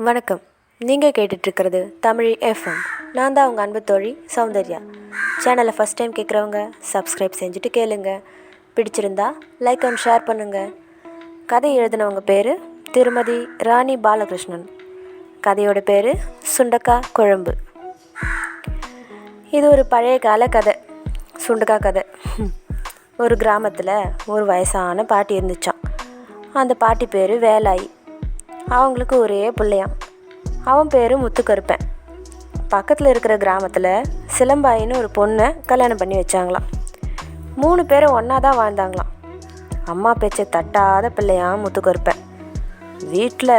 வணக்கம். நீங்கள் கேட்டுட்ருக்கிறது தமிழ் எஃப்எம். நான் தான் உங்கள் அன்பு தோழி சௌந்தர்யா. சேனலை ஃபஸ்ட் டைம் கேட்குறவங்க சப்ஸ்கிரைப் செஞ்சுட்டு கேளுங்க. பிடிச்சிருந்தா லைக் அண்ட் ஷேர் பண்ணுங்கள். கதை எழுதினவங்க பேர் திருமதி ராணி பாலகிருஷ்ணன். கதையோட பேர் சுண்டக்காய் குழம்பு. இது ஒரு பழைய கால கதை, சுண்டக்காய் கதை. ஒரு கிராமத்தில் ஒரு வயசான பாட்டி இருந்துச்சான். அந்த பாட்டி பேர் வேலாயி. அவங்களுக்கு ஒரே பிள்ளையான். அவன் பேர் முத்துக்கருப்பன். பக்கத்தில் இருக்கிற கிராமத்தில் சிலம்பாயின்னு ஒரு பொண்ணை கல்யாணம் பண்ணி வச்சாங்களாம். 3 பேரும் ஒன்றா தான் வாழ்ந்தாங்களாம். அம்மா பேச்சை தட்டாத பிள்ளையான் முத்துக்கருப்பன். வீட்டில்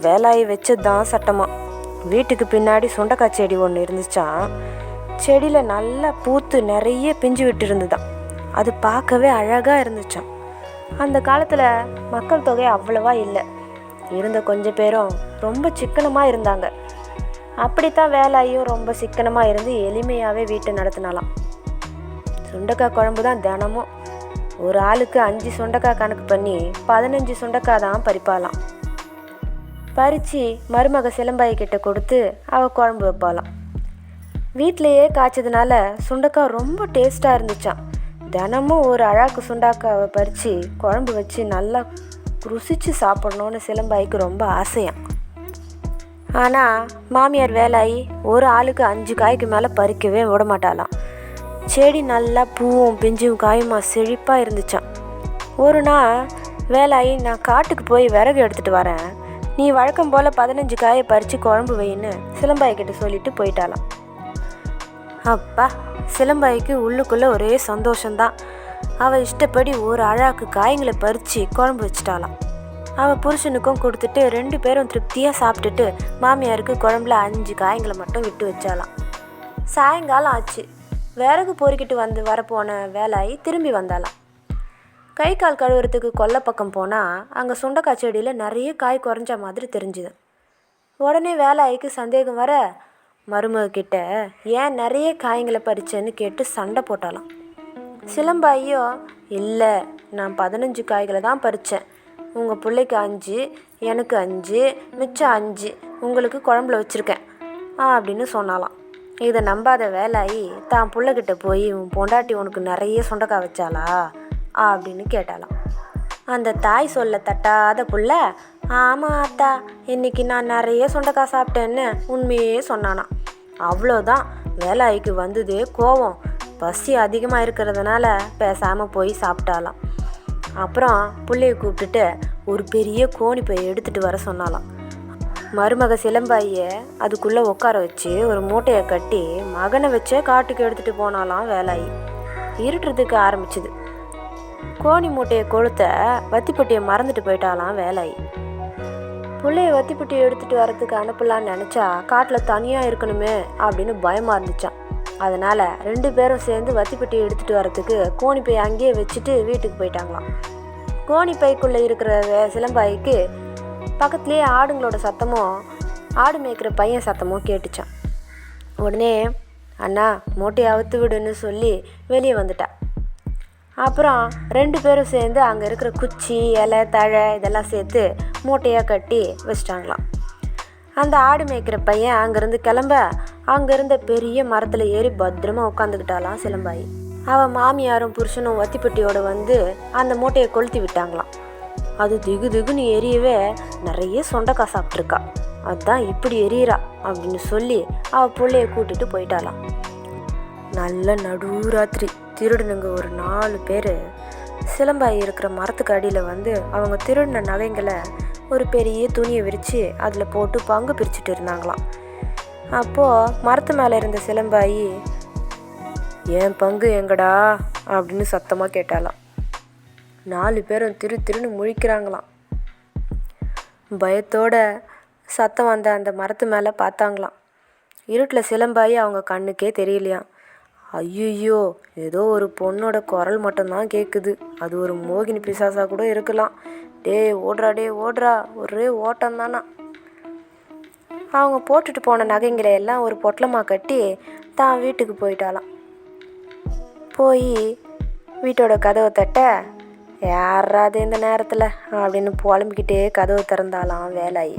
வேலாயி வச்சது தான் சட்டமாக. வீட்டுக்கு பின்னாடி சுண்டக்காய் செடி ஒன்று இருந்துச்சான். செடியில் நல்லா பூத்து நிறைய பிஞ்சு விட்டு இருந்துதான். அது பார்க்கவே அழகாக இருந்துச்சான். அந்த காலத்தில் மக்கள் தொகை அவ்வளவா இல்லை. இருந்த கொஞ்சம் பேரும் ரொம்ப சிக்கனமாக இருந்தாங்க. அப்படித்தான் வேலாயும் ரொம்ப சிக்கனமாக இருந்து எளிமையாகவே வீட்டை நடத்தினாலாம். சுண்டக்காய் குழம்பு தான் தினமும். ஒரு ஆளுக்கு 5 சுண்டக்காய் கணக்கு பண்ணி 15 சுண்டக்காய் தான் பறிப்பாலாம். பறித்து மருமக சிலம்பாய்கிட்ட கொடுத்து அவள் குழம்பு வைப்பாளாம். வீட்டிலையே காய்ச்சதுனால சுண்டக்காய் ரொம்ப டேஸ்ட்டாக இருந்துச்சான். தினமும் ஒரு அழகு சுண்டக்காவை பறித்து குழம்பு வச்சு நல்லா ருசித்து சாப்பிட்ணுன்னு சிலம்பாய்க்கு ரொம்ப ஆசையாம். ஆனால் மாமியார் வேலாயி ஒரு ஆளுக்கு 5 காய்க்கு மேலே பறிக்கவே விட மாட்டாளாம். செடி நல்லா பூவும் பிஞ்சும் காயுமா செழிப்பாக இருந்துச்சான். ஒரு நாள் வேலாயி, நான் காட்டுக்கு போய் விறகு எடுத்துகிட்டு வரேன், நீ வழக்கம் போல் 15 காயை பறித்து குழம்பு வைன்னு சிலம்பாய்கிட்ட சொல்லிட்டு போயிட்டாளாம். அப்பா, சிலம்பாய்க்கு உள்ளுக்குள்ளே ஒரே சந்தோஷந்தான். அவள் இஷ்டப்படி ஒரு அழாக்கு காய்களை பறித்து குழம்பு வச்சிட்டாளாம். அவள் புருஷனுக்கும் கொடுத்துட்டு 2 பேரும் திருப்தியாக சாப்பிட்டுட்டு மாமியாருக்கு குழம்புல 5 காய்களை மட்டும் விட்டு வச்சாலாம். சாயங்காலம் ஆச்சு. விறகு பொறுக்கிட்டு வரப்போன வேலாயி திரும்பி வந்தாலாம். கை கால் கழுவுறதுக்கு கொல்லை பக்கம் போனால் அங்கே சுண்டக்காய் செடியில் நிறைய காய் குறைஞ்ச மாதிரி தெரிஞ்சுது. உடனே வேலாய்க்கு சந்தேகம் வர மருமகிட்ட ஏன் நிறைய காய்களை பறிச்சேன்னு கேட்டு சண்டை போட்டாலாம். சிலம்பாயோ, இல்லை, நான் 15 காய்களை தான் பறித்தேன். உங்கள் பிள்ளைக்கு 5, எனக்கு 5, மிச்சம் 5 உங்களுக்கு குழம்புல வச்சுருக்கேன் அப்படின்னு சொன்னாலாம். இதை நம்பாத வேலாயி தான் பிள்ளைகிட்ட போய், உன் பொண்டாட்டி உனக்கு நிறைய சுண்டக்காய் வச்சாளா அப்படின்னு கேட்டாலாம். அந்த தாய் சொல்ல தட்டாத புள்ள, ஆமாம் அத்தா, இன்னைக்கு நான் நிறைய சுண்டக்காய் சாப்பிட்டேன்னு உண்மையே சொன்னானான். அவ்வளோதான், வேலாய்க்கு வந்ததே கோவம். பசி அதிகமாக இருக்கிறதுனால பேசாமல் போய் சாப்பிட்டாலாம். அப்புறம் பிள்ளைய கூப்பிட்டுட்டு ஒரு பெரிய கோணி பை எடுத்துகிட்டு வர சொன்னாலாம். மருமக சிலம்பாயை அதுக்குள்ளே உட்கார வச்சு ஒரு மூட்டையை கட்டி மகனை வச்சே காட்டுக்கு எடுத்துகிட்டு போனாலாம் வேலாயி. இருட்டுறதுக்கு ஆரம்பிச்சுது. கோணி மூட்டையை கொளுத்த வத்திப்பட்டியை மறந்துட்டு போயிட்டாலாம் வேலாயி. பிள்ளைய வத்திப்பட்டியை எடுத்துகிட்டு வரத்துக்கு அனுப்பலான்னு நினச்சா காட்டில் தனியாக இருக்கணுமே அப்படின்னு பயமாக இருந்துச்சான். அதனால் 2 பேரும் சேர்ந்து வத்திப்பட்டியை எடுத்துகிட்டு வரத்துக்கு கோணிப்பை அங்கேயே வச்சுட்டு வீட்டுக்கு போயிட்டாங்களாம். கோணிப்பைக்குள்ளே இருக்கிற சிலம்பாய்க்கு பக்கத்துலேயே ஆடுங்களோட சத்தமும் ஆடு மேய்க்கிற பையன் சத்தமும் கேட்டுச்சான். உடனே, அண்ணா மூட்டையை அவுத்து விடுன்னு சொல்லி வெளியே வந்துட்டா. அப்புறம் 2 பேரும் சேர்ந்து அங்கே இருக்கிற குச்சி, இலை, தழை இதெல்லாம் சேர்த்து மூட்டையாக கட்டி வச்சிட்டாங்களாம். அந்த ஆடு மேய்க்கிற பையன் அங்கேருந்து கிளம்ப அங்கேருந்த பெரிய மரத்தில் ஏறி பத்திரமா உட்காந்துக்கிட்டாலாம் சிலம்பாயி. அவள் மாமியாரும் புருஷனும் வத்திப்பட்டியோடு வந்து அந்த மூட்டையை கொளுத்தி விட்டாங்களாம். அது திகு திகுன்னு எரியவே நிறைய சொண்டக்காய் சாப்பிட்ருக்கா, அதுதான் இப்படி எரியறா அப்படின்னு சொல்லி அவள் பிள்ளைய கூட்டிட்டு போயிட்டாலாம். நல்ல நடுராத்திரி திருடனுங்க ஒரு 4 பேர் சிலம்பாயி இருக்கிற மரத்துக்கு அடியில் வந்து அவங்க திருடின நகைங்களை ஒரு பெரிய துணியை விரித்து அதில் போட்டு பங்கு பிரிச்சுட்டு இருந்தாங்களாம். அப்போது மரத்து மேலே இருந்த சிலம்பாயி, என் பங்கு எங்கடா அப்படின்னு சத்தமாக கேட்டாலாம். 4 பேரும் திருன்னு முழிக்கிறாங்களாம். பயத்தோட சத்தம் வந்த அந்த மரத்து மேலே பார்த்தாங்களாம். இருட்டில் சிலம்பாயி அவங்க கண்ணுக்கே தெரியலையாம். ஐயோ, ஏதோ ஒரு பொண்ணோட குரல் மட்டும்தான் கேட்குது, அது ஒரு மோகினி பிசாசா கூட இருக்கலாம். ஓடுறா, ஒரே ஓட்டம் தானா. அவங்க போட்டுட்டு போன நகைங்களை எல்லாம் ஒரு பொட்டலமாக கட்டி தான் வீட்டுக்கு போயிட்டாலாம். போய் வீட்டோட கதவை தட்ட, யாராது இந்த நேரத்தில் அப்படின்னு புலம்பிக்கிட்டே கதவு திறந்தாலாம் வேலாயி.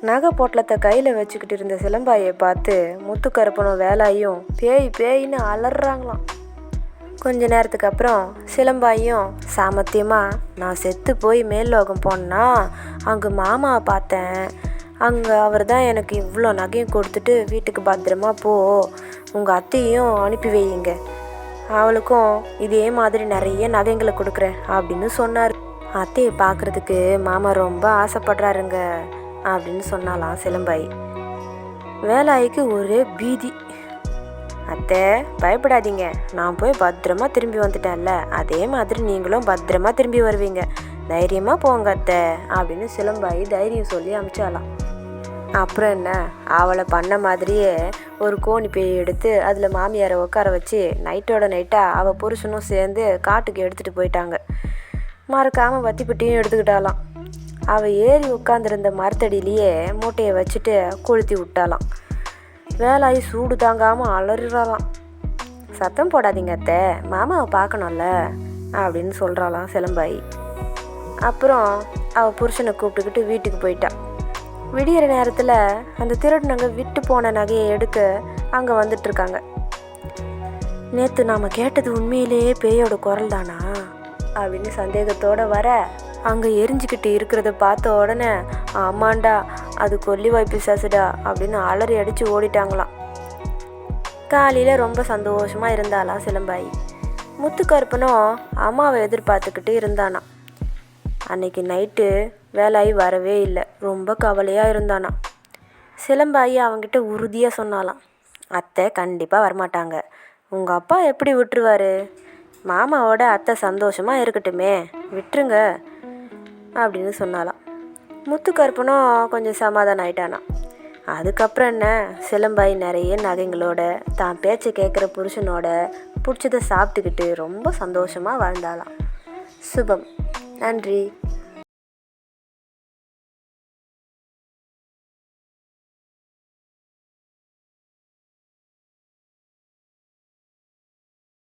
நகை பொட்டலத்தை கையில் வச்சுக்கிட்டு இருந்த சிலம்பாயை பார்த்து முத்துக்கருப்பனும் வேலாயும் பேய் பேயின்னு அலறாங்களாம். கொஞ்ச நேரத்துக்கு அப்புறம் சிலம்பாயும் சாமர்த்தியமாக, நான் செத்து போய் மேல் லோகம் போனேன்னா அங்கே மாமாவை பார்த்தேன், அங்கே அவர் தான் எனக்கு இவ்வளோ நகையும் கொடுத்துட்டு வீட்டுக்கு பத்திரமா போ, உங்கள் அத்தையும் அனுப்பி வையுங்க, அவளுக்கும் இதே மாதிரி நிறைய நகைங்களை கொடுக்குறேன் அப்படின்னு சொன்னார். அத்தையை பார்க்குறதுக்கு மாமா ரொம்ப ஆசைப்படுறாருங்க அப்படின்னு சொன்னாலாம் சிலம்பாய். வேலாய்க்கு ஒரே பீதி. அத்தை பயப்படாதீங்க, நான் போய் பத்திரமா திரும்பி வந்துட்டேன்ல, அதே மாதிரி நீங்களும் பத்திரமா திரும்பி வருவீங்க, தைரியமாக போங்க அத்தை அப்படின்னு சிலம்பாய் தைரியம் சொல்லி அனுப்பிச்சாலாம். அப்புறம் என்ன, அவளை பண்ண மாதிரியே ஒரு கோணி பேய் எடுத்து அதில் மாமியாரை உட்கார வச்சு நைட்டோட நைட்டாக அவள் புருஷனும் சேர்ந்து காட்டுக்கு எடுத்துகிட்டு போயிட்டாங்க. மறக்காமல் வத்திப்பட்டியும் எடுத்துக்கிட்டாலாம். அவள் ஏறி உட்காந்துருந்த மரத்தடியிலேயே மூட்டையை வச்சுட்டு கொளுத்தி விட்டாலாம். வேலாயி சூடு தாங்காமல் அலறாலாம். சத்தம் போடாதீங்க அத்தை, மாமாவை பார்க்கணும்ல அப்படின்னு சொல்கிறாளாம் சிலம்பாய். அப்புறம் அவள் புருஷனை கூப்பிட்டுக்கிட்டு வீட்டுக்கு போயிட்டான். விடியிற நேரத்தில் அந்த திருடனங்க விட்டு போன நகையை எடுக்க அங்கே வந்துட்டுருக்காங்க. நேற்று நாம் கேட்டது உண்மையிலேயே பேயோட குரல் தானா அப்படின்னு சந்தேகத்தோடு வர, அங்கே எரிஞ்சிக்கிட்டு இருக்கிறத பார்த்த உடனே ஆமாண்டா அது கொல்லிவாய் பிசாசுடா அப்படின்னு அலறி அடித்து ஓடிட்டாங்களாம். காலையில் ரொம்ப சந்தோஷமாக இருந்தாலாம் சிலம்பாய். முத்துக்கருப்பனும் அம்மாவை எதிர்பார்த்துக்கிட்டு இருந்தானா. அன்னைக்கு நைட்டு வேலாயி வரவே இல்லை, ரொம்ப கவலையாக இருந்தானா. சிலம்பாயி அவங்கிட்ட உறுதியாக சொன்னாலாம், அத்தை கண்டிப்பாக வரமாட்டாங்க, உங்கள் அப்பா எப்படி விட்டுருவார், மாமாவோட அத்தை சந்தோஷமாக இருக்கட்டுமே, விட்டுருங்க அப்படின்னு சொன்னாலாம். முத்துக்கருப்பனும் கொஞ்சம் சமாதானம் ஆயிட்டானா. அதுக்கப்புறம் என்ன, சிலம்பாய் நிறைய நகைங்களோட தான் பேச்சை கேட்குற புருஷனோட பிடிச்சதை சாப்பிட்டுக்கிட்டு ரொம்ப சந்தோஷமாக வாழ்ந்தாளாம். சுபம். நன்றி.